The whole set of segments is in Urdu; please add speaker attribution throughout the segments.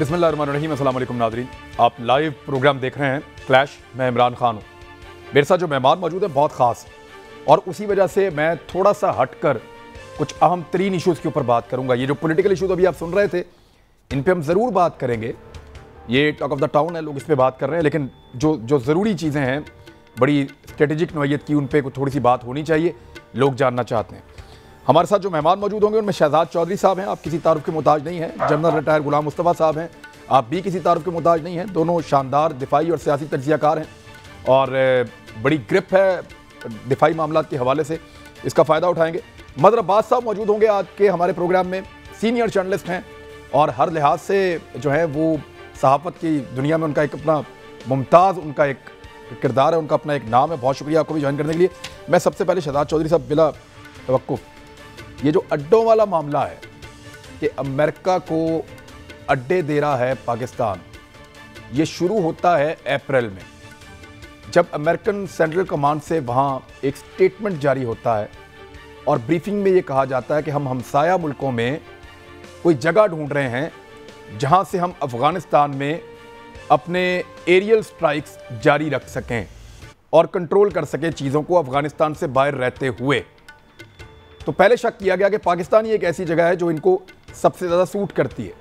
Speaker 1: بسم اللہ الرحمن الرحیم. السلام علیکم ناظرین, آپ لائیو پروگرام دیکھ رہے ہیں کلیش. میں عمران خان ہوں. میرے ساتھ جو مہمان موجود ہیں بہت خاص, اور اسی وجہ سے میں تھوڑا سا ہٹ کر کچھ اہم ترین ایشوز کے اوپر بات کروں گا. یہ جو پولیٹیکل ایشوز ابھی آپ سن رہے تھے ان پہ ہم ضرور بات کریں گے. یہ ٹاک آف دا ٹاؤن ہے, لوگ اس پہ بات کر رہے ہیں, لیکن جو ضروری چیزیں ہیں بڑی اسٹریٹجک نوعیت کی, ان پہ تھوڑی سی بات ہونی چاہیے, لوگ جاننا چاہتے ہیں. ہمارے ساتھ جو مہمان موجود ہوں گے ان میں شہزاد چودھری صاحب ہیں, آپ کسی تعارف کے محتاج نہیں ہیں. جنرل ریٹائر غلام مصطفیٰ صاحب ہیں, آپ بھی کسی تعارف کے محتاج نہیں ہیں. دونوں شاندار دفاعی اور سیاسی تجزیہ کار ہیں, اور بڑی گرپ ہے دفاعی معاملات کے حوالے سے, اس کا فائدہ اٹھائیں گے. مظہر عباس صاحب موجود ہوں گے آج کے ہمارے پروگرام میں, سینئر جرنلسٹ ہیں, اور ہر لحاظ سے جو ہے وہ صحافت کی دنیا میں ان کا ایک اپنا ممتاز ان کا ایک کردار ہے, ان کا اپنا ایک نام ہے. بہت شکریہ آپ کو بھی جوائن کرنے کے لیے. میں سب سے پہلے شہزاد چودھری صاحب, بلا توقف, یہ جو اڈوں والا معاملہ ہے کہ امریکہ کو اڈے دے رہا ہے پاکستان, یہ شروع ہوتا ہے اپریل میں, جب امریکن سینٹرل کمانڈ سے وہاں ایک سٹیٹمنٹ جاری ہوتا ہے اور بریفنگ میں یہ کہا جاتا ہے کہ ہم ہمسایہ ملکوں میں کوئی جگہ ڈھونڈ رہے ہیں جہاں سے ہم افغانستان میں اپنے ایریل سٹرائکس جاری رکھ سکیں اور کنٹرول کر سکیں چیزوں کو افغانستان سے باہر رہتے ہوئے. تو پہلے شک کیا گیا کہ پاکستان یہ ایک ایسی جگہ ہے جو ان کو سب سے زیادہ سوٹ کرتی ہے.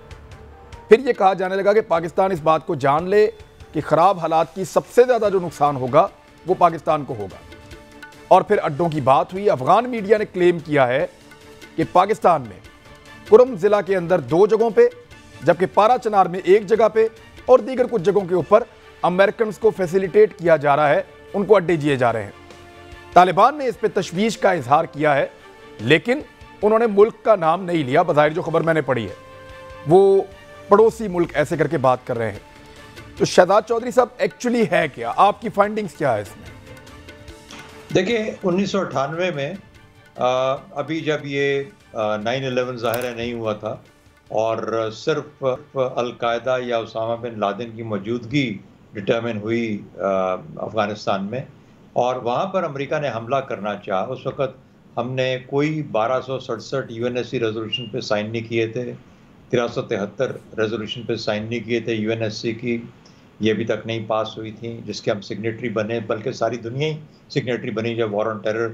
Speaker 1: پھر یہ کہا جانے لگا کہ پاکستان اس بات کو جان لے کہ خراب حالات کی سب سے زیادہ جو نقصان ہوگا وہ پاکستان کو ہوگا, اور پھر اڈوں کی بات ہوئی. افغان میڈیا نے کلیم کیا ہے کہ پاکستان میں کرم ضلع کے اندر 2 جگہوں پہ, جبکہ پارا چنار میں 1 جگہ پہ, اور دیگر کچھ جگہوں کے اوپر امریکنز کو فیسیلیٹیٹ کیا جا رہا ہے, ان کو اڈے دیے جا رہے ہیں. طالبان نے اس پہ تشویش کا اظہار کیا ہے, لیکن انہوں نے ملک کا نام نہیں لیا. بظاہر جو خبر میں نے پڑھی ہے وہ پڑوسی ملک ایسے کر کے بات کر رہے ہیں. تو شہزاد چودھری صاحب ایکچولی ہے کیا, آپ کی فائنڈنگز کیا ہے اس میں؟
Speaker 2: دیکھیں 1998 میں ابھی جب یہ 9/11 ظاہر ہے نہیں ہوا تھا, اور صرف القاعدہ یا اسامہ بن لادن کی موجودگی ڈٹرمن ہوئی افغانستان میں, اور وہاں پر امریکہ نے حملہ کرنا چاہا. اس وقت ہم نے کوئی 1267 UNSC ریزولوشن پہ سائن نہیں کیے تھے, 1373 ریزولوشن پہ سائن نہیں کیے تھے UNSC کی, یہ ابھی تک نہیں پاس ہوئی تھیں جس کے ہم سگنیٹری بنے, بلکہ ساری دنیا ہی سگنیٹری بنی جب وار آن ٹیرر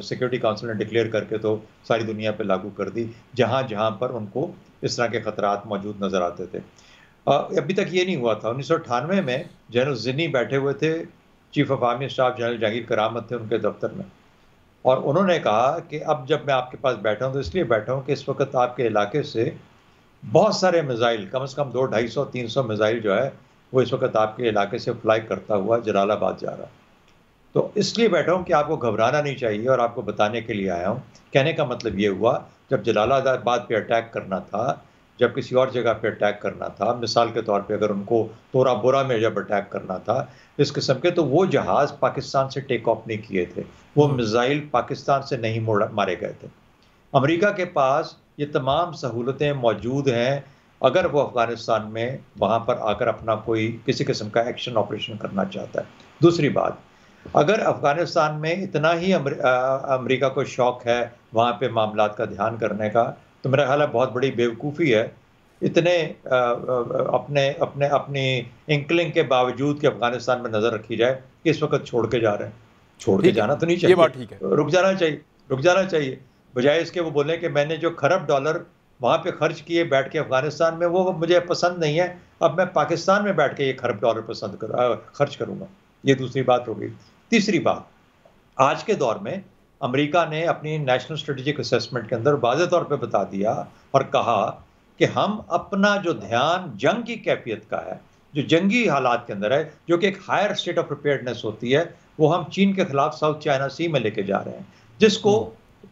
Speaker 2: سیکورٹی کونسل نے ڈکلیئر کر کے تو ساری دنیا پہ لاگو کر دی, جہاں جہاں پر ان کو اس طرح کے خطرات موجود نظر آتے تھے. ابھی تک یہ نہیں ہوا تھا. 1998 میں جنرل زنی بیٹھے ہوئے تھے, chief of army staff general Jahangir کرامت تھے ان کے دفتر میں, اور انہوں نے کہا کہ اب جب میں آپ کے پاس بیٹھا ہوں تو اس لیے بیٹھا ہوں کہ اس وقت آپ کے علاقے سے بہت سارے میزائل, کم از کم 200-250-300 میزائل جو ہے وہ اس وقت آپ کے علاقے سے فلائی کرتا ہوا جلال آباد جا رہا. تو اس لیے بیٹھا ہوں کہ آپ کو گھبرانا نہیں چاہیے, اور آپ کو بتانے کے لیے آیا ہوں. کہنے کا مطلب یہ ہوا جب جلال آباد پہ اٹیک کرنا تھا, جب کسی اور جگہ پہ اٹیک کرنا تھا, مثال کے طور پہ اگر ان کو تورا بورا میں جب اٹیک کرنا تھا اس قسم کے, تو وہ جہاز پاکستان سے ٹیک آف نہیں کیے تھے, وہ میزائل پاکستان سے نہیں مارے گئے تھے. امریکہ کے پاس یہ تمام سہولتیں موجود ہیں اگر وہ افغانستان میں وہاں پر آ کر اپنا کوئی کسی قسم کا ایکشن آپریشن کرنا چاہتا ہے. دوسری بات, اگر افغانستان میں اتنا ہی امریکہ کو شوق ہے وہاں پہ معاملات کا دھیان کرنے کا, تو میرا خیال ہے بہت بڑی بیوقوفی ہے اتنے اپنی انکلنگ کے باوجود کہ افغانستان میں نظر رکھی جائے کہ اس وقت چھوڑ کے جا رہے ہیں. چھوڑ کے جانا تو نہیں چاہیے, رک جانا چاہیے, بجائے اس کے وہ بولیں کہ میں نے جو $1 ارب وہاں پہ خرچ کیے بیٹھ کے افغانستان میں وہ مجھے پسند نہیں ہے, اب میں پاکستان میں بیٹھ کے یہ $1 خرچ کروں گا. یہ دوسری بات ہو گئی. تیسری بات, آج کے دور میں امریکہ نے اپنی نیشنل اسٹریٹجک اسیسمنٹ کے اندر واضح طور پہ بتا دیا اور کہا کہ ہم اپنا جو دھیان جنگ کی کیفیت کا ہے, جو جنگی حالات کے اندر ہے, جو کہ ایک ہائر اسٹیٹ آف پریپیئرڈنس ہوتی ہے, وہ ہم چین کے خلاف ساؤتھ چائنا سی میں لے کے جا رہے ہیں, جس کو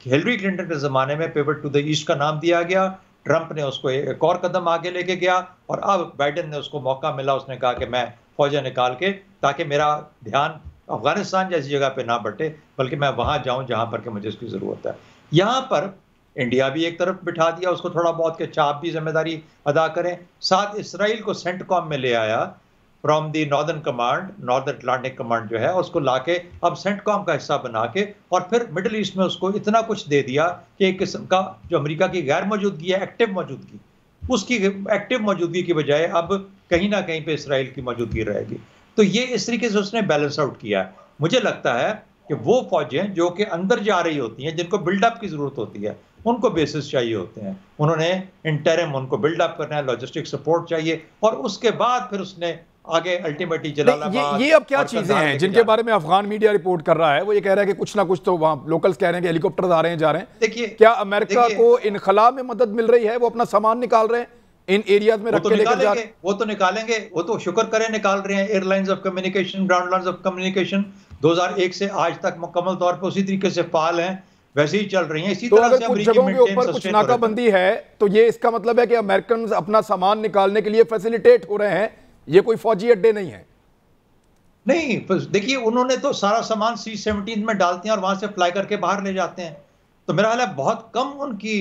Speaker 2: ہلری کلنٹن کے زمانے میں پیوٹ ٹو دا ایسٹ کا نام دیا گیا. ٹرمپ نے اس کو ایک اور قدم آگے لے کے گیا, اور اب بائیڈن نے اس کو موقع ملا, اس نے کہا کہ میں فوجیں نکال کے تاکہ میرا دھیان افغانستان جیسی جگہ پہ نہ بٹے بلکہ میں وہاں جاؤں جہاں پر کہ مجھے اس کی ضرورت ہے. یہاں پر انڈیا بھی ایک طرف بٹھا دیا اس کو تھوڑا بہت کہ آپ بھی ذمہ داری ادا کریں, ساتھ اسرائیل کو سینٹ کام میں لے آیا from the northern command, north Atlantic command جو ہے اس کو لا کے اب سینٹ کام کا حصہ بنا کے, اور پھر مڈل ایسٹ میں اس کو اتنا کچھ دے دیا کہ ایک قسم کا جو امریکہ کی غیر موجودگی ہے, ایکٹیو موجودگی, اس کی ایکٹیو موجودگی کی بجائے اب کہیں نہ کہیں پہ اسرائیل کی موجودگی رہے گی. تو یہ اس طریقے سے اس نے بیلنس آؤٹ کیا ہے. مجھے لگتا ہے کہ وہ فوجیں جو کہ اندر جا رہی ہوتی ہیں، جن کو بلڈ اپ کی ضرورت ہوتی ہے، ان کو بیسز چاہیے ہوتے ہیں. انہوں نے انٹرم ان کو بلڈ اپ کرنا ہے، لاجسٹک سپورٹ چاہیے، اور اس کے بعد پھر اس نے آگے الٹیمیٹلی جلال آباد.
Speaker 1: یہ اب کیا چیزیں ہیں جن کے بارے میں افغان میڈیا رپورٹ کر رہا ہے؟ وہ یہ کہہ رہا ہے کہ کچھ نہ کچھ تو وہاں لوکلز کہہ رہے ہیں کہ ہیلی کاپٹرز آ رہے ہیں جا رہے ہیں.
Speaker 2: دیکھیے
Speaker 1: کیا امریکہ کو انخلا میں مدد مل رہی ہے؟ وہ اپنا سامان نکال رہے ہیں ان ایریاز میں رکھ کے لے کر جا رہے ہیں.
Speaker 2: وہ تو نکالیں گے، وہ تو شکر کریں نکال رہے ہیں. Air lines of communication, ground lines of communication 2001 سے آج تک مکمل طور پر اسی طریقے سے فعال ہیں، ویسے ہی چل رہی ہیں. اسی طرح سے
Speaker 1: کچھ جگہوں کے اوپر کچھ ناکہ بندی ہے تو یہ اس کا مطلب ہے کہ امریکنز اپنا سامان نکالنے کے لیے فیسیلیٹیٹ ہو رہے ہیں، یہ کوئی فوجی اڈے نہیں ہے.
Speaker 2: نہیں، دیکھیے انہوں نے تو سارا سامان C-17 میں ڈالتے ہیں اور وہاں سے فلائی کر کے باہر لے جاتے ہیں. تو میرا خیال ہے بہت کم ان کی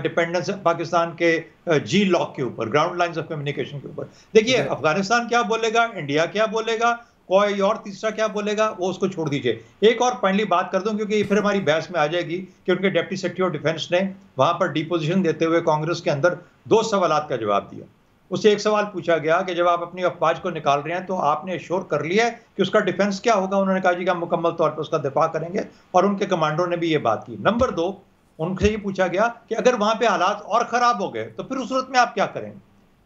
Speaker 2: ڈیپینڈنس پاکستان کے جی لاک کے اوپر، گراؤنڈ لائنز آف کمیونیکیشن کے اوپر. دیکھیے افغانستان کیا بولے گا، انڈیا کیا بولے گا، کوئی اور تیسرا کیا بولے گا، وہ اس کو چھوڑ دیجئے. ایک اور فائنلی بات کر دوں کیونکہ یہ پھر ہماری بحث میں آ جائے گی کہ ان کے ڈپٹی سیکرٹری آف ڈیفنس نے وہاں پر ڈیپوزیشن دیتے ہوئے کانگریس کے اندر 2 سوالات کا جواب دیا. اس سے ایک سوال پوچھا گیا کہ جب آپ اپنی افواج کو نکال رہے ہیں تو آپ نے ایشور کر لیا ہے کہ اس کا ڈیفنس کیا ہوگا؟ انہوں نے کہا جی کہ ہم مکمل طور پر اس کا دفاع کریں گے، اور ان کے کمانڈروں نے بھی یہ بات کی. نمبر 2، ان سے یہ پوچھا گیا کہ اگر وہاں پہ حالات اور خراب ہو گئے تو پھر اس صورت میں آپ کیا کریں گے؟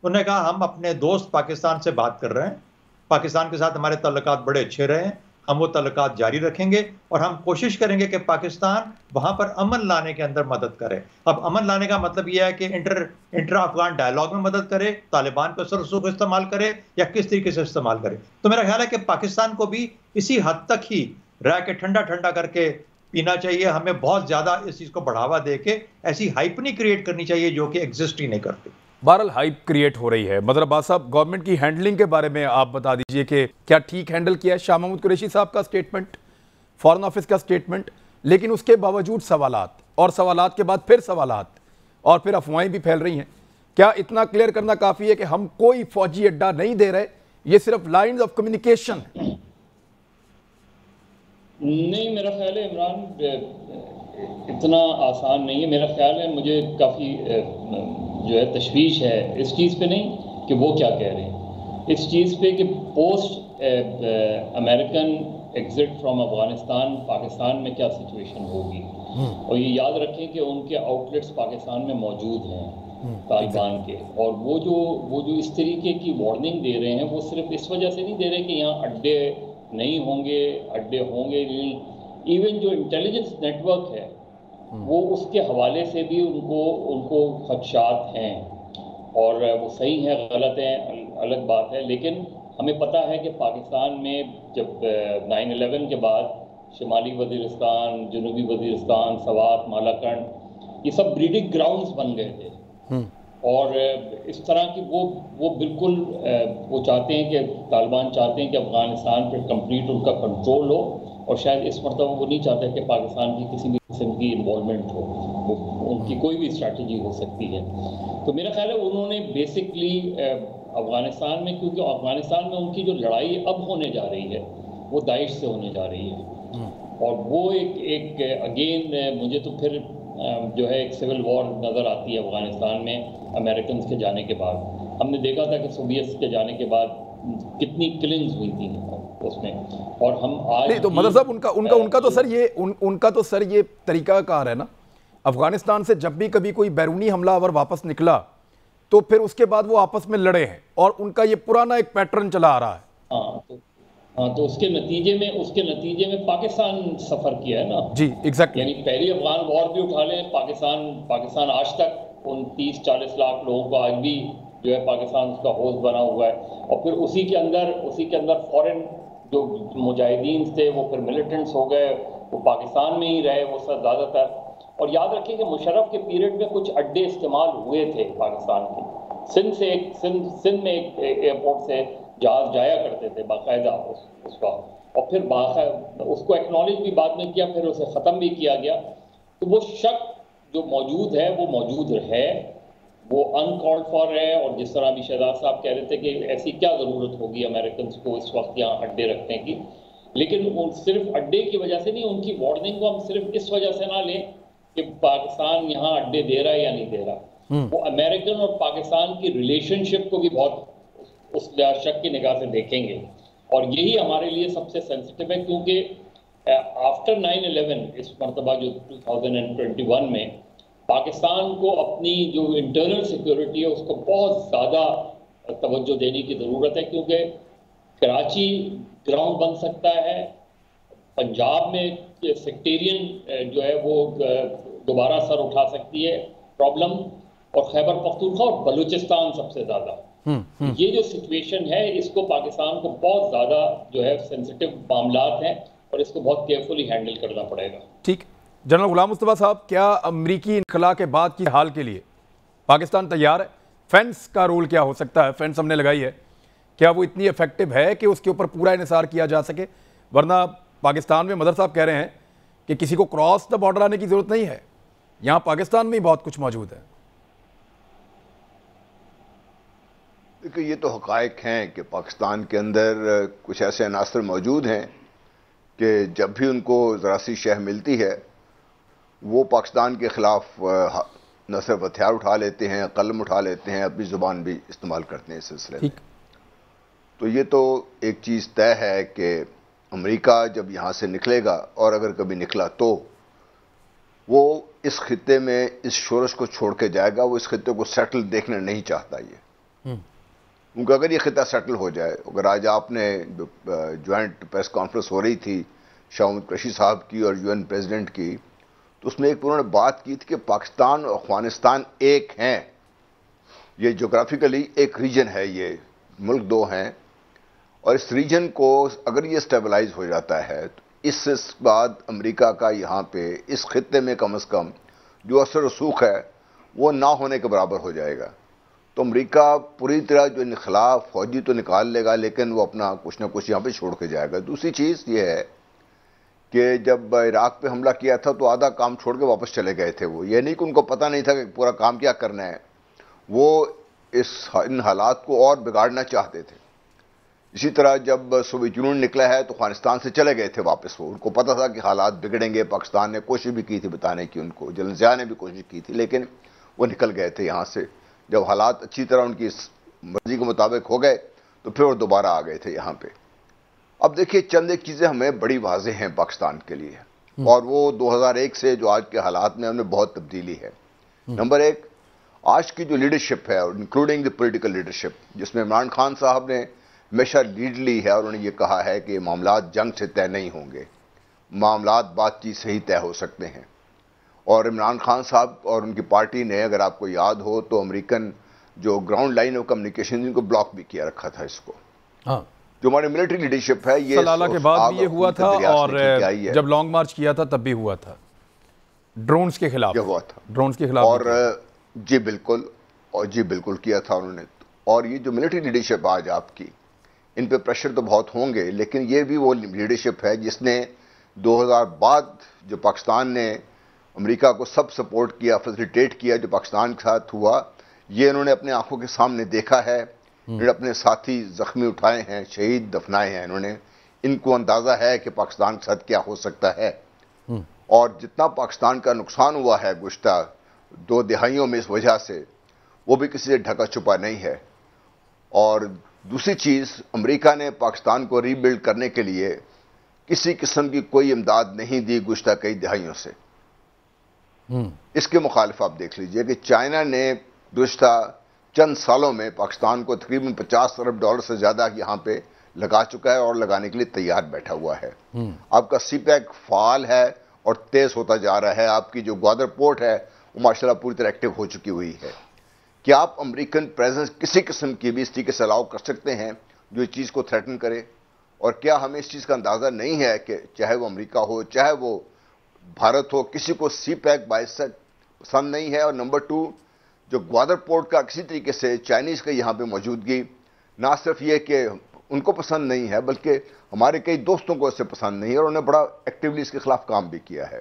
Speaker 2: انہوں نے کہا ہم اپنے دوست پاکستان سے بات کر رہے ہیں، پاکستان کے ساتھ ہمارے تعلقات بڑے اچھے رہے ہیں، ہم وہ تعلقات جاری رکھیں گے اور ہم کوشش کریں گے کہ پاکستان وہاں پر امن لانے کے اندر مدد کرے. اب امن لانے کا مطلب یہ ہے کہ انٹر افغان ڈائلاگ میں مدد کرے، طالبان کو سرسوں کو استعمال کرے یا کس طریقے سے استعمال کرے. تو میرا خیال ہے کہ پاکستان کو بھی اسی حد تک ہی رہ کے ٹھنڈا کر کے پینا چاہیے. ہمیں بہت زیادہ اس چیز کو بڑھاوا دے کے ایسی ہائپ نہیں کریٹ کرنی چاہیے جو کہ ایگزسٹ ہی نہیں کرتی.
Speaker 1: بہرحال ہائپ کریٹ ہو رہی ہے. مظہر عباس صاحب، گورنمنٹ کی ہینڈلنگ کے بارے میں آپ بتا دیجئے کہ کیا ٹھیک ہینڈل کیا ہے؟ شاہ محمود قریشی صاحب کا سٹیٹمنٹ، فارن آفس کا سٹیٹمنٹ، لیکن اس کے باوجود سوالات اور سوالات کے بعد پھر سوالات اور پھر افواہیں بھی پھیل رہی ہیں. کیا اتنا کلیئر کرنا کافی ہے کہ ہم کوئی فوجی اڈا نہیں دے رہے، یہ صرف لائنز آف کمیونیکیشن ہے؟
Speaker 3: نہیں، میرا خیال ہے عمران اتنا آسان نہیں ہے. میرا خیال ہے مجھے کافی جو ہے تشویش ہے اس چیز پہ نہیں کہ وہ کیا کہہ رہے ہیں، اس چیز پہ کہ post American exit from Afghanistan Pakistan میں کیا سچویشن ہوگی. اور یہ یاد رکھیں کہ ان کے آؤٹ لیٹس پاکستان میں موجود ہیں طالبان کے، اور وہ جو اس طریقے کی وارننگ دے رہے ہیں وہ صرف اس وجہ سے نہیں دے رہے کہ یہاں اڈے نہیں ہوں گے، اڈے ہوں گے نہیں. ایون جو انٹیلیجنس نیٹ ورک ہے وہ اس کے حوالے سے بھی ان کو خدشات ہیں، اور وہ صحیح ہیں غلط ہیں الگ بات ہے. لیکن ہمیں پتہ ہے کہ پاکستان میں جب 9/11 کے بعد شمالی وزیرستان، جنوبی وزیرستان، سوات، مالاکنڈ، یہ سب بریڈنگ گراؤنڈز بن گئے تھے. اور اس طرح کی وہ بالکل وہ چاہتے ہیں کہ طالبان چاہتے ہیں کہ افغانستان پر کمپلیٹ ان کا کنٹرول ہو، اور شاید اس مرتبہ وہ نہیں چاہتے کہ پاکستان کی کسی بھی قسم کی انوالومنٹ ہو. ان کی کوئی بھی اسٹریٹجی ہو سکتی ہے. تو میرا خیال ہے انہوں نے بیسکلی افغانستان میں، کیونکہ افغانستان میں ان کی جو لڑائی اب ہونے جا رہی ہے وہ داعش سے ہونے جا رہی ہے، اور وہ ایک اگین مجھے تو پھر جو ہے ایک سول وار نظر آتی ہے افغانستان میں امریکنز کے جانے کے بعد. ہم نے دیکھا تھا کہ سوویتس کے جانے کے بعد کتنی کلنگز ہوئی تھیں اس میں، اور ہم آج
Speaker 1: نہیں تو مظہر صاحب ان کا تو سر یہ طریقہ کار ہے نا. افغانستان سے جب بھی کبھی کوئی بیرونی حملہ آور واپس نکلا تو پھر اس کے بعد وہ آپس میں لڑے ہیں، اور ان کا یہ پرانا ایک پیٹرن چلا آ رہا ہے.
Speaker 3: تو اس کے نتیجے میں پاکستان سفر کیا ہے نا.
Speaker 1: جی ایگزیکٹلی.
Speaker 3: یعنی پہلی افغان وار بھی اٹھا لیں، پاکستان آج تک ان 30-40 لاکھ لوگوں کو آج بھی جو ہے پاکستان اس کا ہوسٹ بنا ہوا ہے. اور پھر اسی کے اندر فورن جو مجاہدین تھے وہ پھر ملیٹنٹس ہو گئے، وہ پاکستان میں ہی رہے وہ سب زیادہ تر. اور یاد رکھیں کہ مشرف کے پیریڈ میں کچھ اڈے استعمال ہوئے تھے پاکستان کے. سندھ میں ایک ایئرپورٹ سے جہاز جایا کرتے تھے باقاعدہ اس کا، اور پھر اس کو ایکنالج بھی بعد میں کیا، پھر اسے ختم بھی کیا گیا. تو وہ شک جو موجود ہے وہ موجود ہے، وہ انکالڈ فار ہے. اور جس طرح ابھی شہزاد صاحب کہہ رہے تھے کہ ایسی کیا ضرورت ہوگی امریکنز کو اس وقت یہاں اڈے رکھنے کی، لیکن صرف اڈے کی وجہ سے نہیں، ان کی وارننگ کو ہم صرف اس وجہ سے نہ لیں کہ پاکستان یہاں اڈے دے رہا ہے یا نہیں دے رہا. وہ امریکن اور پاکستان کی ریلیشن شپ کو بھی بہت اس شک کی نگاہ سے دیکھیں گے، اور یہی ہمارے لیے سب سے سینسٹیو ہے، کیونکہ آفٹر 9/11 اس مرتبہ جو 2021 میں پاکستان کو اپنی جو انٹرنل سیکیورٹی ہے اس کو بہت زیادہ توجہ دینے کی ضرورت ہے، کیونکہ کراچی گراؤنڈ بن سکتا ہے، پنجاب میں سیکٹیرین جو ہے وہ دوبارہ سر اٹھا سکتی ہے پرابلم، اور خیبر پختونخوا اور بلوچستان سب سے زیادہ۔ یہ جو سچویشن ہے اس کو پاکستان کو بہت زیادہ جو ہے سینسٹیو معاملات ہیں اور اس کو بہت کیئرفلی ہینڈل کرنا پڑے گا۔
Speaker 1: ٹھیک، جنرل غلام مصطفیٰ صاحب، کیا امریکی انخلا کے بعد کی حال کے لیے پاکستان تیار ہے؟ فینس کا رول کیا ہو سکتا ہے؟ فینس ہم نے لگائی ہے، کیا وہ اتنی ایفیکٹو ہے کہ اس کے اوپر پورا انحصار کیا جا سکے؟ ورنہ پاکستان میں مظہر صاحب کہہ رہے ہیں کہ کسی کو کراس دا بارڈر آنے کی ضرورت نہیں ہے، یہاں پاکستان میں ہی بہت کچھ موجود ہے۔
Speaker 4: دیکھیں، یہ تو حقائق ہیں کہ پاکستان کے اندر کچھ ایسے عناصر موجود ہیں کہ جب بھی ان کو ذرا سی شہ ملتی ہے وہ پاکستان کے خلاف نہ صرف ہتھیار اٹھا لیتے ہیں، قلم اٹھا لیتے ہیں، اپنی زبان بھی استعمال کرتے ہیں اس سلسلے میں۔ تو یہ تو ایک چیز طے ہے کہ امریکہ جب یہاں سے نکلے گا، اور اگر کبھی نکلا تو وہ اس خطے میں اس شورش کو چھوڑ کے جائے گا، وہ اس خطے کو سیٹل دیکھنا نہیں چاہتا یہ، کیونکہ اگر یہ خطہ سیٹل ہو جائے، اگر آج آپ نے جوائنٹ پریس کانفرنس ہو رہی تھی شاہ محمود قریشی صاحب کی اور UN پریزیڈنٹ کی، تو اس میں ایک انہوں نے بات کی تھی کہ پاکستان اور افغانستان ایک ہیں، یہ جغرافیکلی ایک ریجن ہے، یہ ملک دو ہیں، اور اس ریجن کو اگر یہ سٹیبلائز ہو جاتا ہے تو اس بعد امریکہ کا یہاں پہ اس خطے میں کم از کم جو اثر رسوخ ہے وہ نہ ہونے کے برابر ہو جائے گا۔ تو امریکہ پوری طرح جو انخلا فوجی تو نکال لے گا، لیکن وہ اپنا کچھ نہ کچھ یہاں پہ چھوڑ کے جائے گا۔ دوسری چیز یہ ہے کہ جب عراق پہ حملہ کیا تھا تو آدھا کام چھوڑ کے واپس چلے گئے تھے، وہ یہ نہیں کہ ان کو پتہ نہیں تھا کہ پورا کام کیا کرنا ہے، وہ ان حالات کو اور بگاڑنا چاہتے تھے۔ اسی طرح جب سوویت یونین نکلا ہے تو افغانستان سے چلے گئے تھے واپس، وہ ان کو پتہ تھا کہ حالات بگڑیں گے، پاکستان نے کوشش بھی کی تھی بتانے کی، ان کو جلنزیا نے بھی کوشش کی تھی، لیکن وہ نکل گئے تھے یہاں سے۔ جب حالات اچھی طرح ان کی مرضی کے مطابق ہو گئے تو پھر وہ دوبارہ آ گئے تھے یہاں پہ۔ اب دیکھیے، چند ایک چیزیں ہمیں بڑی واضح ہیں پاکستان کے لیے، اور وہ 2001 سے جو آج کے حالات میں ہم نے بہت تبدیلی ہے۔ نمبر ایک، آج کی جو لیڈرشپ ہے، انکلوڈنگ دی پولیٹیکل لیڈرشپ، جس میں عمران خان صاحب نے ہمیشہ لیڈ لی ہے، اور انہوں نے یہ کہا ہے کہ معاملات جنگ سے طے نہیں ہوں گے، معاملات بات چیت سے ہی طے ہو سکتے ہیں۔ اور عمران خان صاحب اور ان کی پارٹی نے، اگر آپ کو یاد ہو تو امریکن جو ground line of communication in کو بلاک بھی کیا رکھا تھا اس کو۔ جو ہماری ملٹری لیڈرشپ ہے، یہ
Speaker 1: سلالہ کے بعد بھی یہ ہوا تھا، اور جب لانگ مارچ کیا تھا تب بھی ہوا تھا، ڈرونز کے خلاف
Speaker 4: ہوا تھا،
Speaker 1: ڈرونز کے خلاف،
Speaker 4: اور جی بالکل، اور جی بالکل کیا تھا انہوں نے۔ اور یہ جو ملٹری لیڈرشپ آج آپ کی، ان پہ پریشر تو بہت ہوں گے، لیکن یہ بھی وہ لیڈرشپ ہے جس نے 2000 بعد جو پاکستان نے امریکہ کو سب سپورٹ کیا، فیسیلیٹیٹ کیا جو پاکستان کے ساتھ ہوا، یہ انہوں نے اپنے آنکھوں کے سامنے دیکھا ہے، انہوں نے اپنے ساتھی زخمی اٹھائے ہیں، شہید دفنائے ہیں انہوں نے، ان کو اندازہ ہے کہ پاکستان کے ساتھ کیا ہو سکتا ہے۔ اور جتنا پاکستان کا نقصان ہوا ہے گزشتہ 2 دہائیوں میں اس وجہ سے، وہ بھی کسی سے ڈھکا چھپا نہیں ہے۔ اور دوسری چیز، امریکہ نے پاکستان کو ری بلڈ کرنے کے لیے کسی قسم کی کوئی امداد نہیں دی گزشتہ کئی دہائیوں سے۔ اس کے مخالف آپ دیکھ لیجئے کہ چائنا نے گزشتہ چند سالوں میں پاکستان کو تقریباً $50 ارب سے زیادہ یہاں پہ لگا چکا ہے، اور لگانے کے لیے تیار بیٹھا ہوا ہے۔ آپ کا سی پیک فعال ہے اور تیز ہوتا جا رہا ہے، آپ کی جو گوادر پورٹ ہے وہ ماشاءاللہ پوری طرح ایکٹیو ہو چکی ہوئی ہے۔ کیا آپ امریکن پریزنس کسی قسم کی بھی اس طریقے سے الاؤ کر سکتے ہیں جو اس چیز کو تھریٹن کرے؟ اور کیا ہمیں اس چیز کا اندازہ نہیں ہے کہ چاہے وہ امریکہ ہو، چاہے وہ بھارت ہو، کسی کو سی پیک باعث پسند نہیں ہے؟ اور نمبر 2، جو گوادر پورٹ کا کسی طریقے سے چائنیز کا یہاں پہ موجودگی، نہ صرف یہ کہ ان کو پسند نہیں ہے بلکہ ہمارے کئی دوستوں کو اس سے پسند نہیں ہے، اور انہوں نے بڑا ایکٹیولی اس کے خلاف کام بھی کیا ہے۔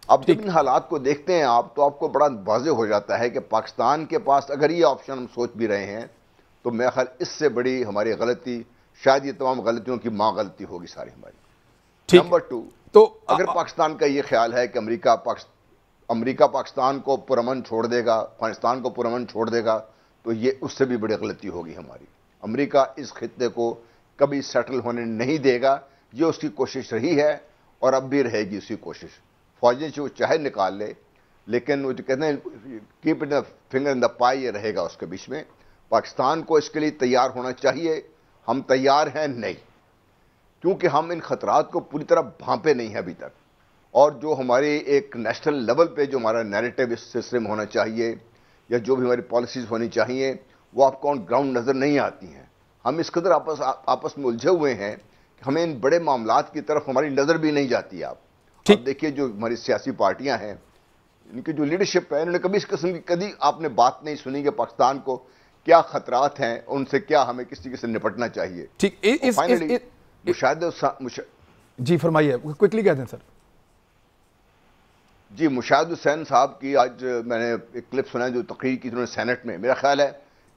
Speaker 4: اب جب ان حالات کو دیکھتے ہیں آپ، تو آپ کو بڑا واضح ہو جاتا ہے کہ پاکستان کے پاس اگر یہ آپشن ہم سوچ بھی رہے ہیں تو میرا خیال اس سے بڑی ہماری غلطی، شاید یہ تمام غلطیوں کی ماں غلطی ہوگی ساری ہماری۔ نمبر 2،
Speaker 1: تو
Speaker 4: اگر پاکستان کا یہ خیال ہے کہ امریکہ امریکہ پاکستان کو پرامن چھوڑ دے گا، افغانستان کو پرامن چھوڑ دے گا، تو یہ اس سے بھی بڑی غلطی ہوگی ہماری. امریکہ اس خطے کو کبھی سیٹل ہونے نہیں دے گا، یہ اس کی کوشش رہی ہے اور اب بھی رہے گی اسی کوشش. فوجیں جو چاہے نکال لے، لیکن وہ جو کہتے ہیں کیپ اٹ فنگر ان دا پائی، یہ رہے گا اس کے بیچ میں. پاکستان کو اس کے لیے تیار ہونا چاہیے. ہم تیار ہیں نہیں، کیونکہ ہم ان خطرات کو پوری طرح بھانپے نہیں ہیں ابھی تک. اور جو ہماری ایک نیشنل لیول پہ جو ہمارا نیریٹو اس سلسلے میں ہونا چاہیے، یا جو بھی ہماری پالیسیز ہونی چاہیے، وہ آپ کو آن گراؤنڈ نظر نہیں آتی ہیں. ہم اس قدر آپس میں الجھے ہوئے ہیں کہ ہمیں ان بڑے معاملات کی طرف ہماری نظر بھی نہیں جاتی. آپ دیکھیے جو ہماری سیاسی پارٹیاں ہیں، ان کی جو لیڈرشپ ہے، انہوں نے کبھی اس قسم کی کبھی آپ نے بات نہیں سنی کہ پاکستان کو کیا خطرات ہیں، ان سے کیا ہمیں کس طریقے سے نپٹنا چاہیے.
Speaker 1: ٹھیک، جی فرمائیے، کوئکلی کہہ دیں سر.
Speaker 4: جی، مشاہد حسین صاحب کی آج میں نے ایک کلپ سنا جو تقریر کی انہوں نے سینٹ میں. میرا خیال ہے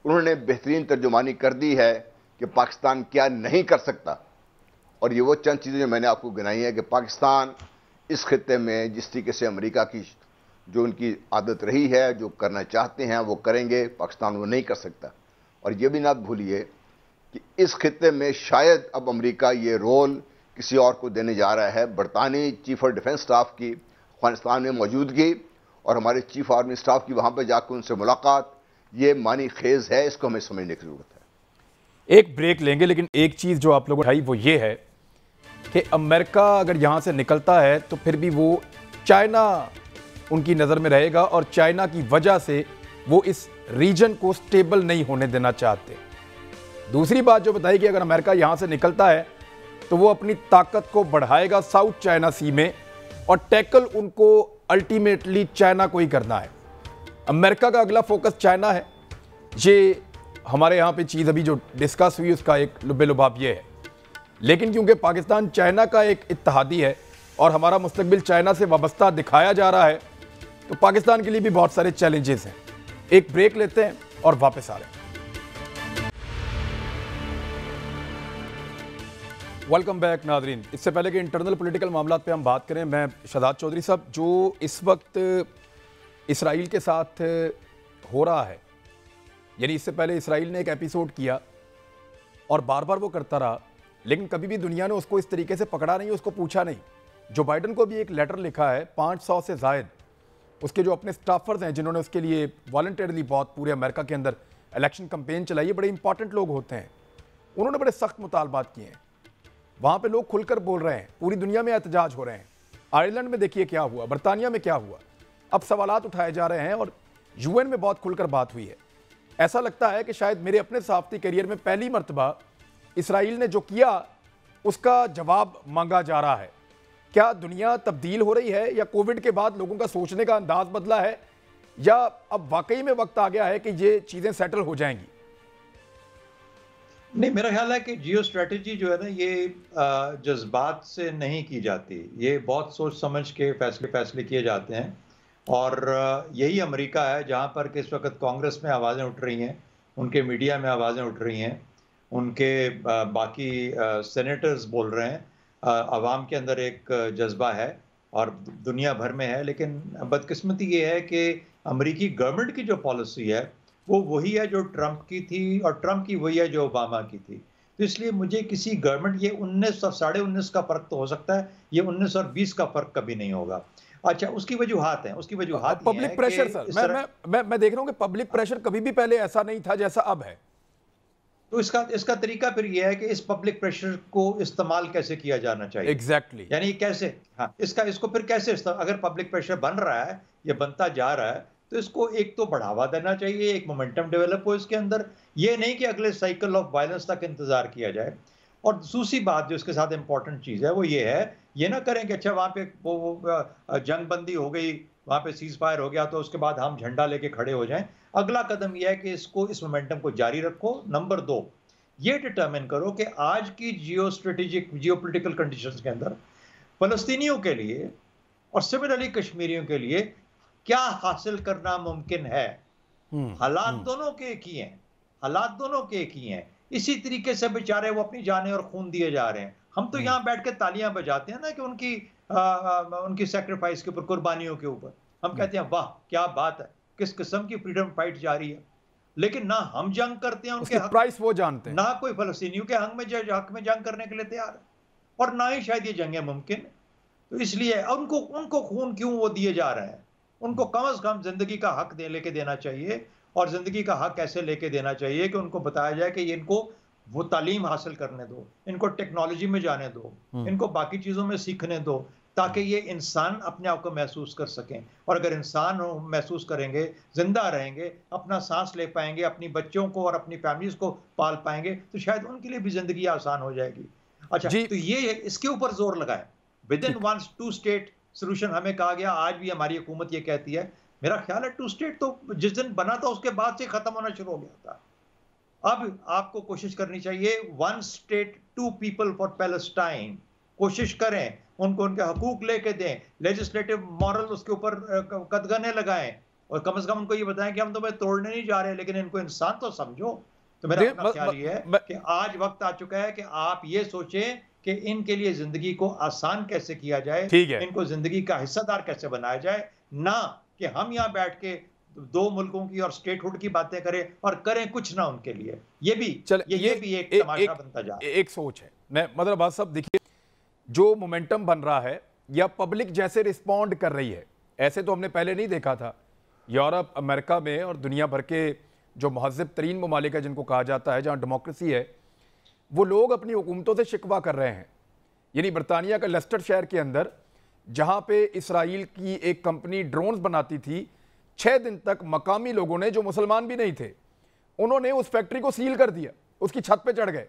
Speaker 4: انہوں نے بہترین ترجمانی کر دی ہے کہ پاکستان کیا نہیں کر سکتا. اور یہ وہ چند چیزیں جو میں نے آپ کو گنائی ہیں کہ پاکستان اس خطے میں جس طریقے سے امریکہ کی جو ان کی عادت رہی ہے، جو کرنا چاہتے ہیں وہ کریں گے، پاکستان وہ نہیں کر سکتا. اور یہ بھی نہ بھولیے کہ اس خطے میں شاید اب امریکہ یہ رول کسی اور کو دینے جا رہا ہے. برطانوی چیف آف ڈیفنس سٹاف کی افغانستان میں موجودگی اور ہمارے چیف آرمی سٹاف کی وہاں پہ جا کے ان سے ملاقات، یہ معنی خیز ہے. اس کو ہمیں سمجھنے کی ضرورت ہے.
Speaker 1: ایک بریک لیں گے، لیکن ایک چیز جو آپ لوگوں نے اٹھائی وہ یہ ہے کہ امریکہ اگر یہاں سے نکلتا ہے تو پھر بھی وہ چائنا ان کی نظر میں رہے گا، اور چائنا کی وجہ سے وہ اس ریجن کو سٹیبل نہیں ہونے دینا چاہتے. دوسری بات جو بتائی کہ اگر امریکہ یہاں سے نکلتا ہے تو وہ اپنی طاقت کو بڑھائے گا ساؤتھ چائنا سی میں، اور ٹیکل ان کو الٹیمیٹلی چائنا کو ہی کرنا ہے. امریکہ کا اگلا فوکس چائنا ہے. یہ ہمارے یہاں پہ چیز ابھی جو ڈسکس ہوئی اس کا ایک لب لباب یہ ہے. لیکن کیونکہ پاکستان چائنا کا ایک اتحادی ہے اور ہمارا مستقبل چائنا سے وابستہ دکھایا جا رہا ہے، تو پاکستان کے لیے بھی بہت سارے چیلنجز ہیں. ایک بریک لیتے ہیں اور واپس آ رہے ہیں. ویلکم بیک ناظرین. اس سے پہلے کہ انٹرنل پولیٹیکل معاملات پہ ہم بات کریں، میں شہزاد چودھری صاحب، جو اس وقت اسرائیل کے ساتھ ہو رہا ہے، یعنی اس سے پہلے اسرائیل نے ایک ایپیسوڈ کیا اور بار بار وہ کرتا رہا، لیکن کبھی بھی دنیا نے اس کو اس طریقے سے پکڑا نہیں، اس کو پوچھا نہیں. جو بائیڈن کو بھی ایک لیٹر لکھا ہے 500 سے زائد اس کے جو اپنے سٹافرز ہیں جنہوں نے اس کے لیے والنٹیرلی بہت پورے امریکہ کے اندر الیکشن کمپین چلائی ہے، بڑے امپورٹنٹ لوگ ہوتے ہیں، انہوں نے بڑے سخت مطالبات کیے ہیں. وہاں پہ لوگ کھل کر بول رہے ہیں، پوری دنیا میں احتجاج ہو رہے ہیں. آئرلینڈ میں دیکھیے کیا ہوا، برطانیہ میں کیا ہوا. اب سوالات اٹھائے جا رہے ہیں اور یو این میں بہت کھل کر بات ہوئی ہے. ایسا لگتا ہے کہ شاید میرے اپنے صحافتی کیریئر میں پہلی مرتبہ اسرائیل نے جو کیا اس کا جواب مانگا جا رہا ہے. کیا دنیا تبدیل ہو رہی ہے، یا کووڈ کے بعد لوگوں کا سوچنے کا انداز بدلا ہے، یا اب واقعی میں وقت آ گیا ہے کہ یہ چیزیں سیٹل ہو جائیں گی؟
Speaker 2: نہیں، میرا خیال ہے کہ جیو اسٹریٹجی جو ہے نا، یہ جذبات سے نہیں کی جاتی. یہ بہت سوچ سمجھ کے فیصلے کیے جاتے ہیں. اور یہی امریکہ ہے جہاں پر کہ اس وقت کانگریس میں آوازیں اٹھ رہی ہیں، ان کے میڈیا میں آوازیں اٹھ رہی ہیں، ان کے باقی سینیٹرز بول رہے ہیں. عوام کے اندر ایک جذبہ ہے اور دنیا بھر میں ہے. لیکن بدقسمتی یہ ہے کہ امریکی گورنمنٹ کی جو پالیسی ہے وہ وہی ہے جو ٹرمپ کی تھی، اور ٹرمپ کی وہی ہے جو اوباما کی تھی. تو اس لیے مجھے کسی گورنمنٹ، یہ 19 اور 19.5 کا فرق تو ہو سکتا ہے، یہ 19 اور 20 کا فرق کبھی نہیں ہوگا. اچھا، اس کی وجوہات ہیں. اس کی وجوہات
Speaker 1: پبلک پریشر. سر میں دیکھ رہا ہوں کہ پبلک پریشر کبھی بھی پہلے ایسا نہیں تھا جیسا اب ہے.
Speaker 2: تو اس کا طریقہ پھر یہ ہے کہ اس پبلک پریشر کو استعمال کیسے کیا جانا چاہیے.
Speaker 1: ایگزیکٹلی.
Speaker 2: یعنی کیسے، ہاں، اس کو پھر کیسے اگر پبلک پریشر بن رہا ہے یا بنتا جا رہا ہے تو اس کو ایک تو بڑھاوا دینا چاہیے، ایک مومنٹم ڈیولپ ہو اس کے اندر. یہ نہیں کہ اگلے سائیکل آف وائلنس تک انتظار کیا جائے. اور دوسری بات جو اس کے ساتھ امپورٹنٹ چیز ہے وہ یہ ہے، یہ نہ کریں کہ اچھا وہاں پہ وہ جنگ بندی ہو گئی، وہاں پہ سیز فائر ہو گیا تو اس کے بعد ہم جھنڈا لے کے کھڑے ہو جائیں. اگلا قدم یہ ہے کہ اس مومنٹم کو جاری رکھو. نمبر 2، یہ ڈٹرمن کرو کہ آج کی جیو پولیٹیکل کنڈیشنز کے اندر فلسطینیوں کے لیے اور سملرلی کشمیریوں کے لیے کیا حاصل کرنا ممکن ہے. حالات دونوں کے ایک ہی ہیں. اسی طریقے سے بیچارے وہ اپنی جانیں اور خون دیے جا رہے ہیں. ہم تو یہاں بیٹھ کے تالیاں بجاتے ہیں نا کہ ان کی سیکریفائس کے اوپر، قربانیوں کے اوپر. ہم کہتے ہیں واہ کیا بات ہے، کس قسم کی فریڈم فائٹ جاری ہے، لیکن نہ ہم جنگ کرتے ہیں ان کے حق،
Speaker 1: پرائس وہ جانتے ہیں،
Speaker 2: نہ کوئی فلسطینیوں کے حق میں جنگ کرنے کے لیے تیار ہے، اور نہ ہی شاید یہ جنگیں ممکن ہیں۔ تو اس لیے ان کو خون کیوں وہ دیے جا رہے ہیں؟ ان کو کم از کم زندگی کا حق لے کے دینا چاہیے، اور زندگی کا حق ایسے لے کے دینا چاہیے کہ ان کو بتایا جائے کہ ان کو وہ تعلیم حاصل کرنے دو، ان کو ٹیکنالوجی میں جانے دو، ان کو باقی چیزوں میں سیکھنے دو، تاکہ یہ انسان اپنے آپ کو محسوس کر سکیں۔ اور اگر انسان محسوس کریں گے، زندہ رہیں گے، اپنا سانس لے پائیں گے، اپنی بچوں کو اور اپنی فیملیز کو پال پائیں گے، تو شاید ان کے لیے بھی زندگی آسان ہو جائے گی۔ اچھا،
Speaker 1: جی
Speaker 2: تو یہ اس کے اوپر زور لگائیں، within one two state solution ہمیں کہا گیا، آج بھی ہماری حکومت یہ کہتی ہے۔ میرا خیال ہے ٹو اسٹیٹ تو جس دن بنا تھا اس کے بعد سے ختم ہونا شروع ہو گیا تھا۔ اب آپ کو کوشش کرنی چاہیے one state two people for Palestine, کوشش کریں ان کو ان کے حقوق لے کے دیں، لیجسلیٹو مورل اس کے اوپر قدغنے لگائیں، اور کم از کم ان کو یہ بتائیں کہ ہم تمہیں توڑنے نہیں جا رہے، لیکن ان کو انسان تو سمجھو۔ تو میرا اپنا خیال یہ ہے کہ آج وقت آ چکا ہے کہ آپ یہ سوچیں کہ ان کے لیے زندگی کو آسان کیسے کیا جائے، ان کو زندگی کا حصہ دار کیسے بنایا جائے، نہ کہ ہم یہاں بیٹھ کے دو ملکوں کی اور اسٹیٹ ہوڈ کی باتیں کریں اور کریں کچھ نہ ان کے لیے۔ یہ بھی ایک تماشا بنتا جا رہا ہے،
Speaker 1: ایک سوچ ہے۔ میں مطلب بات صاحب دیکھیے، جو مومنٹم بن رہا ہے یا پبلک جیسے رسپونڈ کر رہی ہے، ایسے تو ہم نے پہلے نہیں دیکھا تھا۔ یورپ، امریکہ میں اور دنیا بھر کے جو مہذب ترین ممالک ہیں جن کو کہا جاتا ہے جہاں ڈیموکریسی ہے، وہ لوگ اپنی حکومتوں سے شکوہ کر رہے ہیں۔ یعنی برطانیہ کا لیسٹر شہر کے اندر جہاں پہ اسرائیل کی ایک کمپنی ڈرونز بناتی تھی، 6 دن تک مقامی لوگوں نے جو مسلمان بھی نہیں تھے انہوں نے اس فیکٹری کو سیل کر دیا، اس کی چھت پہ چڑھ گئے،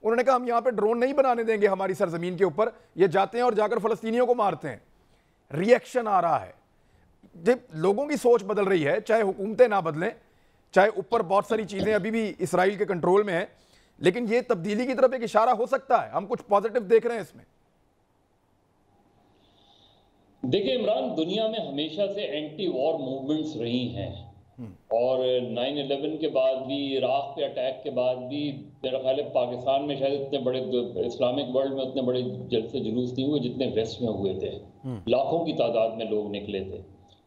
Speaker 1: انہوں نے کہا ہم یہاں پہ ڈرون نہیں بنانے دیں گے ہماری سرزمین کے اوپر، یہ جاتے ہیں اور جا کر فلسطینیوں کو مارتے ہیں۔ ری ایکشن آ رہا ہے، جب لوگوں کی سوچ بدل رہی ہے، چاہے حکومتیں نہ بدلیں، چاہے اوپر بہت ساری چیزیں ابھی بھی اسرائیل کے کنٹرول میں ہیں، لیکن یہ تبدیلی کی طرف ایک اشارہ ہو سکتا ہے، ہم کچھ پازیٹو دیکھ رہے ہیں اس میں۔
Speaker 3: دیکھیں عمران، دنیا میں ہمیشہ سے اینٹی وار موومنٹس رہی ہیں، اور 9/11 کے بعد بھی، عراق کے اٹیک کے بعد بھی، میرا خیال ہے پاکستان میں شاید اتنے بڑے اسلامک ورلڈ میں اتنے بڑے جلسے جلوس نہیں ہوئے جتنے ویسٹ میں ہوئے تھے، لاکھوں کی تعداد میں لوگ نکلے تھے۔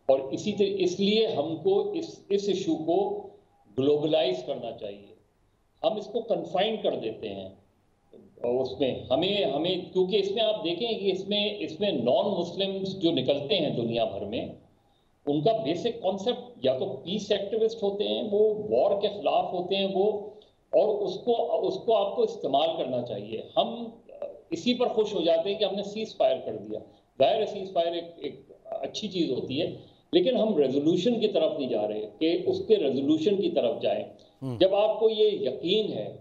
Speaker 3: اور اس لیے ہم کو اس ایشو کو گلوبلائز کرنا چاہیے۔ ہم اس کو کنفائن کر دیتے ہیں، اور اس میں ہمیں کیونکہ اس میں آپ دیکھیں کہ اس میں نان مسلمز جو نکلتے ہیں دنیا بھر میں، ان کا بیسک کانسیپٹ یا تو پیس ایکٹیوسٹ ہوتے ہیں، وہ وار کے خلاف ہوتے ہیں وہ، اور اس کو آپ کو استعمال کرنا چاہیے۔ ہم اسی پر خوش ہو جاتے ہیں کہ ہم نے سیز فائر کر دیا، ظاہر ہے سیز فائر ایک اچھی چیز ہوتی ہے، لیکن ہم ریزولوشن کی طرف نہیں جا رہے کہ اس کے ریزولوشن کی طرف جائیں۔ جب آپ کو یہ یقین ہے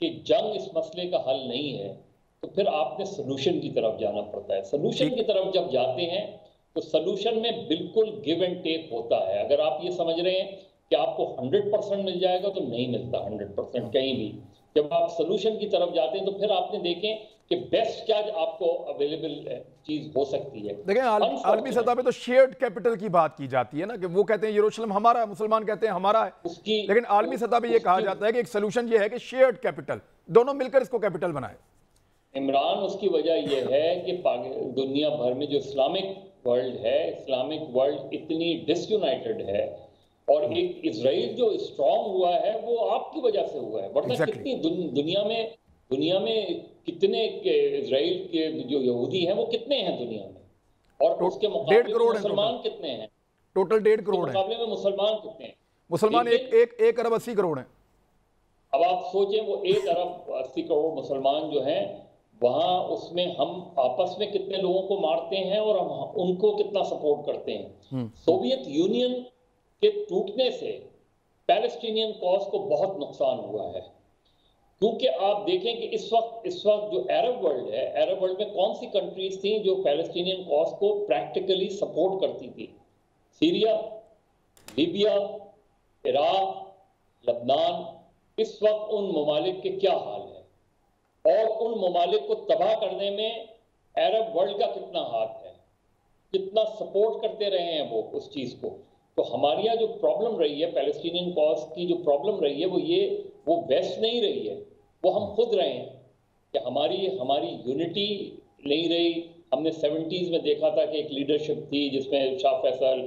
Speaker 3: کہ جنگ اس مسئلے کا حل نہیں ہے، تو پھر آپ نے سلوشن کی طرف جانا پڑتا ہے۔ سلوشن کی طرف جب جاتے ہیں تو سلوشن میں بالکل گیو اینڈ ٹیک ہوتا ہے۔ اگر آپ یہ سمجھ رہے ہیں کہ آپ کو 100% مل جائے گا، تو نہیں ملتا 100% کہیں بھی۔ جب آپ سلوشن کی طرف جاتے ہیں تو پھر آپ نے دیکھیں کہ بیسٹ کیا آپ کو اویلیبل چیز ہو سکتی ہے۔
Speaker 1: دیکھیں عالمی سطح پہ تو شیئرڈ کیپٹل کی بات کی جاتی ہے نا، کہ وہ کہتے ہیں یروشلم ہمارا ہے، مسلمان کہتے ہیں ہمارا ہے، لیکن عالمی سطح پہ یہ کہا جاتا ہے کہ ایک سلوشن یہ ہے کہ شیئرڈ کیپٹل، دونوں مل کر اس کو کیپٹل بنائیں۔
Speaker 3: عمران، اس کی وجہ یہ ہے کہ دنیا بھر میں جو اسلامک ورلڈ ہے، اسلامک ورلڈ اتنی ڈس یونائٹڈ ہے، اور ایک اسرائیل جو اسٹرانگ ہوا ہے وہ آپ کی وجہ سے ہوا ہے، ورنہ کتنی دنیا میں کتنے اسرائیل کے جو یہودی ہیں وہ کتنے ہیں دنیا میں، اور اس کے مقابلے میں مسلمان کتنے ہیں؟
Speaker 1: ٹوٹل 1.5 کروڑ ہیں۔
Speaker 3: مقابلے میں مسلمان کتنے ہیں؟
Speaker 1: مسلمان 1 ارب 80 کروڑ ہیں۔
Speaker 3: اب آپ سوچیں وہ 1 ارب 80 کروڑ مسلمان جو ہیں وہاں، اس میں ہم آپس میں کتنے لوگوں کو مارتے ہیں اور ہم ان کو کتنا سپورٹ کرتے ہیں۔ سوویت یونین کے ٹوٹنے سے پیلسٹینین کاز کو بہت نقصان ہوا ہے، کیونکہ آپ دیکھیں کہ اس وقت جو عرب ورلڈ ہے، عرب ورلڈ میں کون سی کنٹریز تھیں جو پیلسٹینین کاز کو پریکٹیکلی سپورٹ کرتی تھی؟ سیریا، لیبیا، عراق، لبنان۔ اس وقت ان ممالک کے کیا حال ہے، اور ان ممالک کو تباہ کرنے میں عرب ورلڈ کا کتنا ہاتھ ہے، کتنا سپورٹ کرتے رہے ہیں وہ اس چیز کو۔ تو ہمارے یہاں جو پرابلم رہی ہے پیلسٹینین کاز کی، جو پرابلم رہی ہے وہ ویسٹ نہیں رہی ہے، وہ ہم خود رہے ہیں کہ ہماری یونٹی نہیں رہی۔ ہم نے 70s میں دیکھا تھا کہ ایک لیڈرشپ تھی جس میں شاہ فیصل،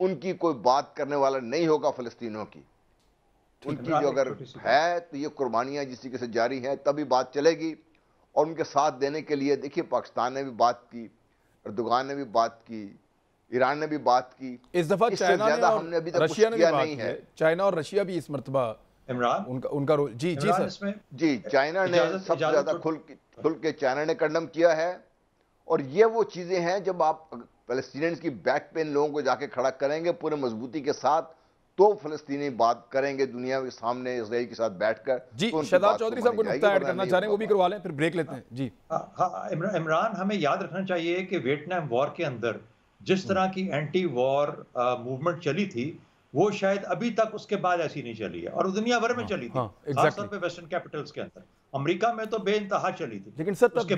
Speaker 4: ان کی کوئی بات کرنے والا نہیں ہوگا فلسطینیوں کی. ان کی جو اگر ہے تو یہ قربانیاں جس طریقے سے جاری ہیں تبھی بات چلے گی. اور ان کے ساتھ دینے کے لیے دیکھیے پاکستان نے بھی بات کی, اردوغان نے بھی بات کی, ایران نے بھی بات کی.
Speaker 1: اس دفعہ
Speaker 4: سے
Speaker 1: چائنا
Speaker 4: زیادہ ہم نے ابھی تک کچھ کیا نہیں ہے.
Speaker 1: چائنا اور رشیا بھی اس مرتبہ
Speaker 2: عمران
Speaker 1: ان کا رول. جی جی سر.
Speaker 4: جی چائنا نے سب سے زیادہ کھل کے چائنا نے کنڈم کیا ہے. اور یہ وہ چیزیں ہیں جب آپ فلسطینیز کی بیک پہ ان لوگوں کو جا کے کھڑا کریں گے پورے مضبوطی کے ساتھ تو فلسطینی بات کریں گے دنیا کے سامنے اسرائیل کے ساتھ بیٹھ کر.
Speaker 1: جی شہزاد چودھری صاحب کو نقطہ ایڈ کرنا چاہ رہے ہیں وہ بھی کروا لیں پھر بریک لیتے ہیں. جی
Speaker 2: عمران, ہمیں یاد رکھنا چاہیے کہ ویٹنام وار کے اندر جس طرح کی اینٹی وار موومنٹ چلی تھی وہ شاید ابھی تک اس کے بعد ایسی نہیں چلی ہے, اور دنیا بھر میں چلی تھی, خاص طور پہ ویسٹرن کیپٹلز کے اندر. امریکہ میں تو بے انتہا چلی تھی.
Speaker 1: لیکن سر تب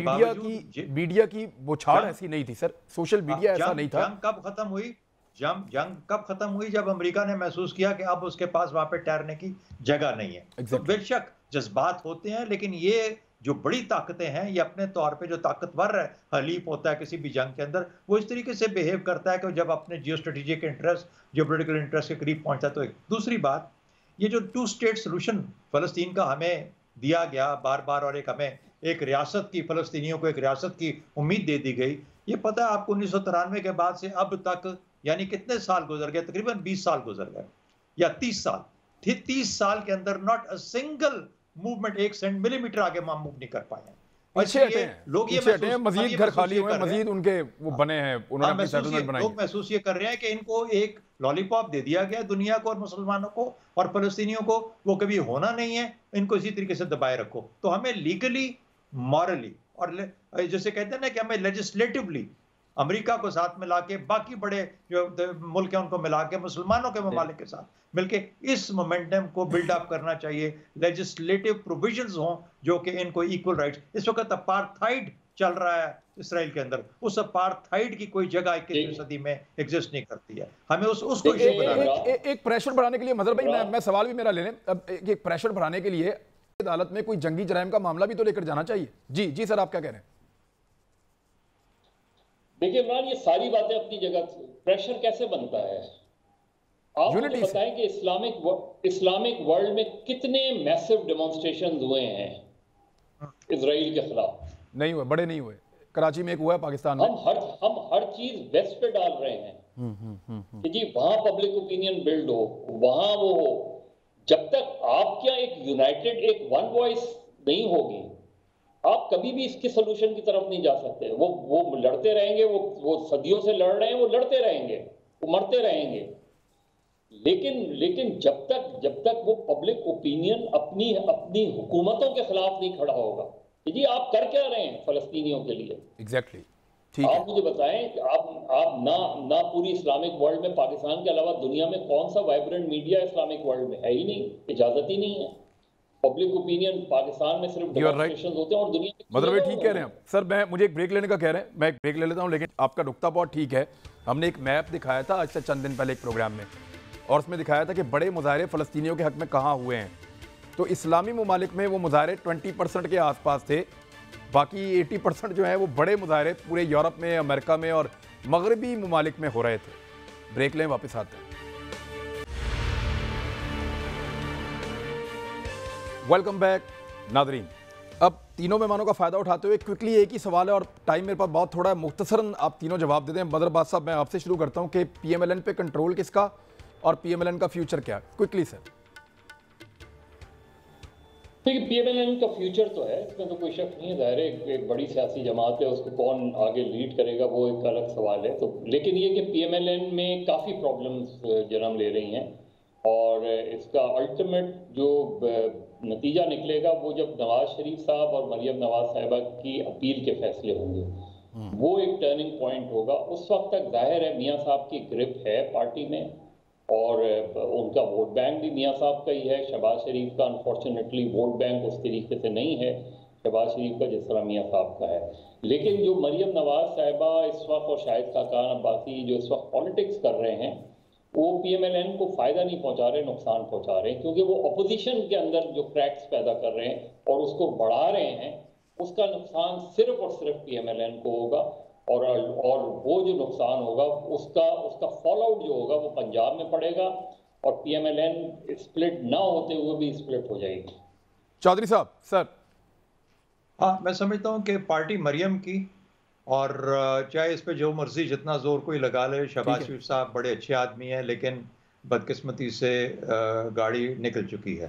Speaker 1: میڈیا کی بوچھاڑ ایسی نہیں تھی سر, سوشل میڈیا ایسا نہیں تھا.
Speaker 2: جنگ کب ختم ہوئی جب امریکہ نے محسوس کیا کہ اب اس کے پاس وہاں پہ ٹھہرنے کی جگہ نہیں ہے. تو بے شک جذبات ہوتے ہیں, لیکن یہ جو بڑی طاقتیں ہیں یہ اپنے طور پہ جو طاقتور حلیف ہوتا ہے کسی بھی جنگ کے اندر وہ اس طریقے سے بیہیو کرتا ہے کہ جب اپنے geostrategic interest geopolitical interest کے قریب پہنچتا ہے. تو ایک دوسری بات یہ جو 2 اسٹیٹ سولوشن فلسطین کا ہمیں دیا گیا بار بار, اور ہمیں ایک ریاست کی فلسطینیوں کو ایک ریاست کی امید دے دی گئی, یہ پتہ ہے آپ کو 1993 کے بعد سے اب تک یعنی کتنے سال گزر گئے, تقریباً 20 سال گزر گئے یا 30 سال. 30 سال کے اندر ناٹ اے سنگل موومنٹ 1 ملی میٹر آگے موو نہیں کر پائے ہیں.
Speaker 1: لوگ یہ مزید گھر خالی ہوئے, مزید ان کے وہ بنے ہیں, انہوں نے اپنی سیٹلمنٹ بنائی.
Speaker 2: لوگ محسوس یہ کر رہے ہیں کہ ان کو ایک لالی پاپ دے دیا گیا دنیا کو اور مسلمانوں کو اور فلسطینیوں کو, وہ کبھی ہونا نہیں ہے, ان کو اسی طریقے سے دبائے رکھو. تو ہمیں لیگلی, مورلی اور جیسے کہتے ہیں نا کہ ہمیں لیجسلیٹولی امریکہ کو ساتھ ملا کے باقی بڑے جو ملک ہیں ان کو ملا کے مسلمانوں کے ممالک کے ساتھ مل کے اس مومنٹم کو بلڈ اپ کرنا چاہیے. لیجسلیٹو پروویژنز ہوں جو کہ ان کو ایکول رائٹس. اس وقت اپارتھائڈ چل رہا ہے اسرائیل کے اندر, اس اپارتھائڈ کی کوئی جگہ 21ویں صدی میں ایگزسٹ نہیں کرتی ہے. ہمیں اس کو
Speaker 1: ایک پریشر بڑھانے کے لیے مظہر بھائی میں سوال بھی میرا لے لیں, اب ایک پریشر بڑھانے کے لیے عدالت میں کوئی جنگی جرائم کا معاملہ بھی تو لے کر جانا چاہیے. جی جی سر آپ کیا کہہ رہے ہیں؟
Speaker 3: دیکھیے عمران, یہ ساری باتیں اپنی جگہ, پریشر کیسے بنتا ہے آپ مجھے بتائیں کہ اسلامک ورلڈ میں کتنے میسو ڈیمانسٹریشنز ہوئے ہیں اسرائیل کے خلاف؟
Speaker 1: نہیں ہوئے, بڑے نہیں ہوئے. کراچی میں ایک ہوا ہے پاکستان میں.
Speaker 3: ہم ہر چیز ویسٹ پہ ڈال رہے ہیں کہ جی وہاں پبلک اوپینین بلڈ ہو, وہاں وہ ہو. جب تک آپ کیا ایک یونائٹڈ ایک ون وائس نہیں ہوگی آپ کبھی بھی اس کے سلوشن کی طرف نہیں جا سکتے. وہ لڑتے رہیں گے, وہ صدیوں سے لڑ رہے ہیں, وہ لڑتے رہیں گے, وہ مرتے رہیں گے. لیکن جب تک وہ پبلک اوپینین اپنی حکومتوں کے خلاف نہیں کھڑا ہوگا کہ جی آپ کر کیا رہے ہیں فلسطینیوں کے لیے.
Speaker 1: ایگزیکٹلی.
Speaker 3: آپ مجھے بتائیں کہ آپ نہ پوری اسلامک ورلڈ میں پاکستان کے علاوہ دنیا میں کون سا وائبرنٹ میڈیا اسلامک ورلڈ میں ہے ہی نہیں, اجازت ہی نہیں ہے. پبلک اوپینین پاکستان میں صرف ڈیمانسٹریشنز ہوتے ہیں اور دنیا میں
Speaker 1: مطلب ٹھیک کہہ رہے ہیں سر. مجھے ایک بریک لینے کا کہہ رہے ہیں, میں ایک بریک لے لیتا ہوں, لیکن آپ کا نقطہ بہت ٹھیک ہے. ہم نے ایک میپ دکھایا تھا آج سے چند دن پہلے ایک پروگرام میں, اور اس میں دکھایا تھا کہ بڑے مظاہرے فلسطینیوں کے حق میں کہاں ہوئے ہیں. تو اسلامی ممالک میں وہ مظاہرے 20% کے آس پاس تھے, باقی 80% جو ہیں وہ بڑے مظاہرے پورے یورپ میں, امریکہ میں اور مغربی ممالک میں ہو رہے تھے. بریک لیں, واپس آتے ہیں. ویلکم بیک ناظرین. اب تینوں مہمانوں کا فائدہ اٹھاتے ہوئے کوئکلی ایک ہی سوال ہے اور ٹائم میرے پاس بہت تھوڑا ہے, مختصراً آپ تینوں جواب دے دیں. بدر عباس صاحب میں آپ سے شروع کرتا ہوں کہ پی ایم ایل این پہ کنٹرول کس کا اور پی ایم ایل این کا فیوچر کیا؟ کوئکلی سر.
Speaker 3: دیکھیے پی ایم ایل این کا فیوچر تو ہے, اس میں تو کوئی شک نہیں ہے. ظاہر ہے ایک بڑی سیاسی جماعت ہے, اس کو کون آگے لیڈ کرے گا وہ ایک الگ سوال ہے. تو لیکن یہ کہ پی ایم ایل این میں کافی پرابلمز جنم لے رہی ہیں, اور اس کا الٹیمیٹ جو نتیجہ نکلے گا وہ جب نواز شریف صاحب اور مریم نواز صاحبہ کی اپیل کے فیصلے ہوں گے, وہ ایک ٹرننگ پوائنٹ ہوگا. اس وقت تک ظاہر ہے میاں صاحب کی گرپ ہے پارٹی میں, اور ان کا ووٹ بینک بھی میاں صاحب کا ہی ہے. شہباز شریف کا انفارچونیٹلی ووٹ بینک اس طریقے سے نہیں ہے شہباز شریف کا جس طرح میاں صاحب کا ہے. لیکن جو مریم نواز صاحبہ اس وقت اور شاہد خاقان عباسی جو اس وقت پالیٹکس کر رہے ہیں وہ پی ایم ایل این کو فائدہ نہیں پہنچا رہے, نقصان پہنچا رہے ہیں, کیونکہ وہ اپوزیشن کے اندر جو کریکس پیدا کر رہے ہیں اور اس کو بڑھا رہے ہیں, اس کا نقصان صرف اور صرف پی ایم ایل این کو ہوگا. اور وہ جو نقصان ہوگا اس کا فال آؤٹ جو ہوگا وہ پنجاب میں پڑے گا، اور P M L N split نہ ہوتے ہوئے بھی اسپلٹ ہو جائے گی۔
Speaker 1: چودھری صاحب سر۔
Speaker 2: ہاں، میں سمجھتا ہوں کہ پارٹی مریم کی، اور چاہے اس پہ جو مرضی جتنا زور کوئی لگا لے، شہباز شریف صاحب بڑے اچھے آدمی ہیں لیکن بدقسمتی سے گاڑی نکل چکی ہے،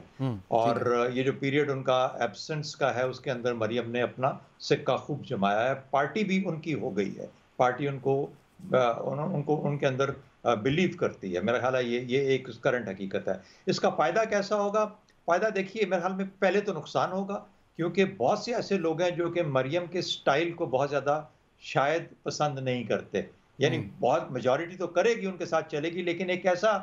Speaker 2: اور یہ جو پیریڈ ان کا ایبسنس کا ہے اس کے اندر مریم نے اپنا سکہ خوب جمایا ہے۔ پارٹی بھی ان کی ہو گئی ہے، پارٹی ان کے اندر بلیو کرتی ہے۔ میرا خیال ہے یہ ایک کرنٹ حقیقت ہے۔ اس کا فائدہ کیسا ہوگا؟ فائدہ دیکھیے، میرے خیال میں پہلے تو نقصان ہوگا، کیونکہ بہت سے ایسے لوگ ہیں جو کہ مریم کے سٹائل کو بہت زیادہ شاید پسند نہیں کرتے، یعنی بہت میجورٹی تو کرے گی، ان کے ساتھ چلے گی، لیکن ایک ایسا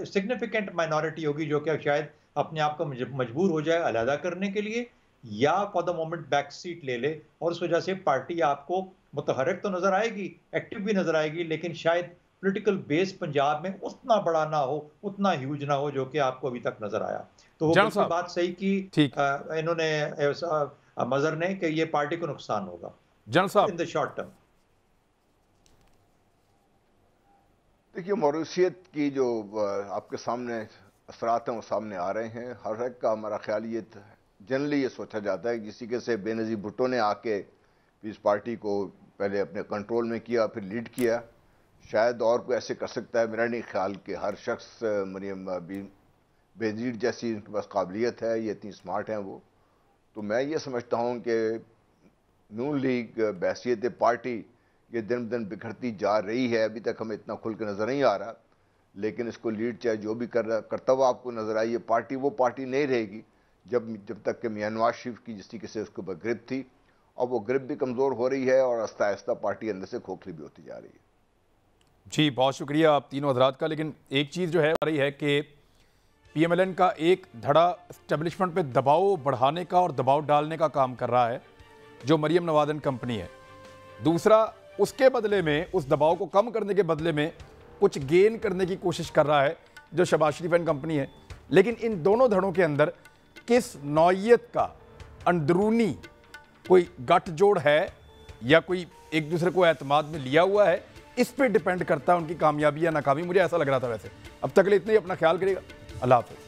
Speaker 2: سگنیفیکنٹ مائنورٹی ہوگی جو کہ شاید اپنے آپ کو مجبور ہو جائے علیحدہ کرنے کے لیے، یا for the moment back set لے لے، اور اس وجہ سے پارٹی آپ کو متحرک تو نظر آئے گی، ایکٹیو بھی نظر آئے گی، لیکن شاید پولیٹیکل بیس پنجاب میں اتنا بڑا نہ ہو، اتنا ہیوج نہ ہو جو کہ آپ کو ابھی تک نظر آیا۔ تو وہ بالکل بات صحیح کی انہوں نے مظہر نے کہ یہ پارٹی کو نقصان ہوگا
Speaker 1: جنرل صاحب
Speaker 2: ان دا شارٹ ٹرم۔
Speaker 4: دیکھیے، موروثیت کی جو آپ کے سامنے اثرات ہیں وہ سامنے آ رہے ہیں۔ ہر ایک کا ہمارا خیال یہ جنرلی یہ سوچا جاتا ہے کہ جس طریقے سے بے نظیر بھٹو نے آ کے اس پارٹی کو پہلے اپنے کنٹرول میں کیا، پھر لیڈ کیا، شاید اور کوئی ایسے کر سکتا ہے۔ میرا نہیں خیال کہ ہر شخص مریم بے نظیر جیسی ان کے پاس قابلیت ہے، یہ اتنی سمارٹ ہیں وہ۔ تو میں یہ سمجھتا ہوں کہ نون لیگ بحیثیت پارٹی یہ دن بدن بکھرتی جا رہی ہے، ابھی تک ہمیں اتنا کھل کے نظر نہیں آ رہا، لیکن اس کو لیڈ چاہے جو بھی کرتا ہوا آپ کو نظر آئی، یہ پارٹی وہ پارٹی نہیں رہے گی جب تک کہ میاں نواز شریف کی جس طریقے سے اس کے اوپر گرپ تھی، اور وہ گرپ بھی کمزور ہو رہی ہے، اور آہستہ آہستہ پارٹی اندر سے کھوکھلی بھی ہوتی جا رہی ہے۔
Speaker 1: جی بہت شکریہ آپ تینوں حضرات کا، لیکن ایک چیز جو ہے آ رہی ہے کہ پی ایم ایل این کا ایک دھڑا اسٹیبلشمنٹ پہ دباؤ بڑھانے کا اور دباؤ ڈالنے کا کام کر رہا ہے جو مریم نوادن کمپنی ہے، دوسرا اس کے بدلے میں، اس دباؤ کو کم کرنے کے بدلے میں کچھ گین کرنے کی کوشش کر رہا ہے جو شہباز شریف اینڈ کمپنی ہے۔ لیکن ان دونوں دھڑوں کے اندر کس نوعیت کا اندرونی کوئی گٹھ جوڑ ہے یا کوئی ایک دوسرے کو اعتماد میں لیا ہوا ہے، اس پہ ڈیپینڈ کرتا ہے ان کی کامیابی یا ناکامی۔ مجھے ایسا لگ رہا تھا۔ ویسے اب تک کے لیے اتنا ہی، اپنا خیال کریے گا، اللہ حافظ۔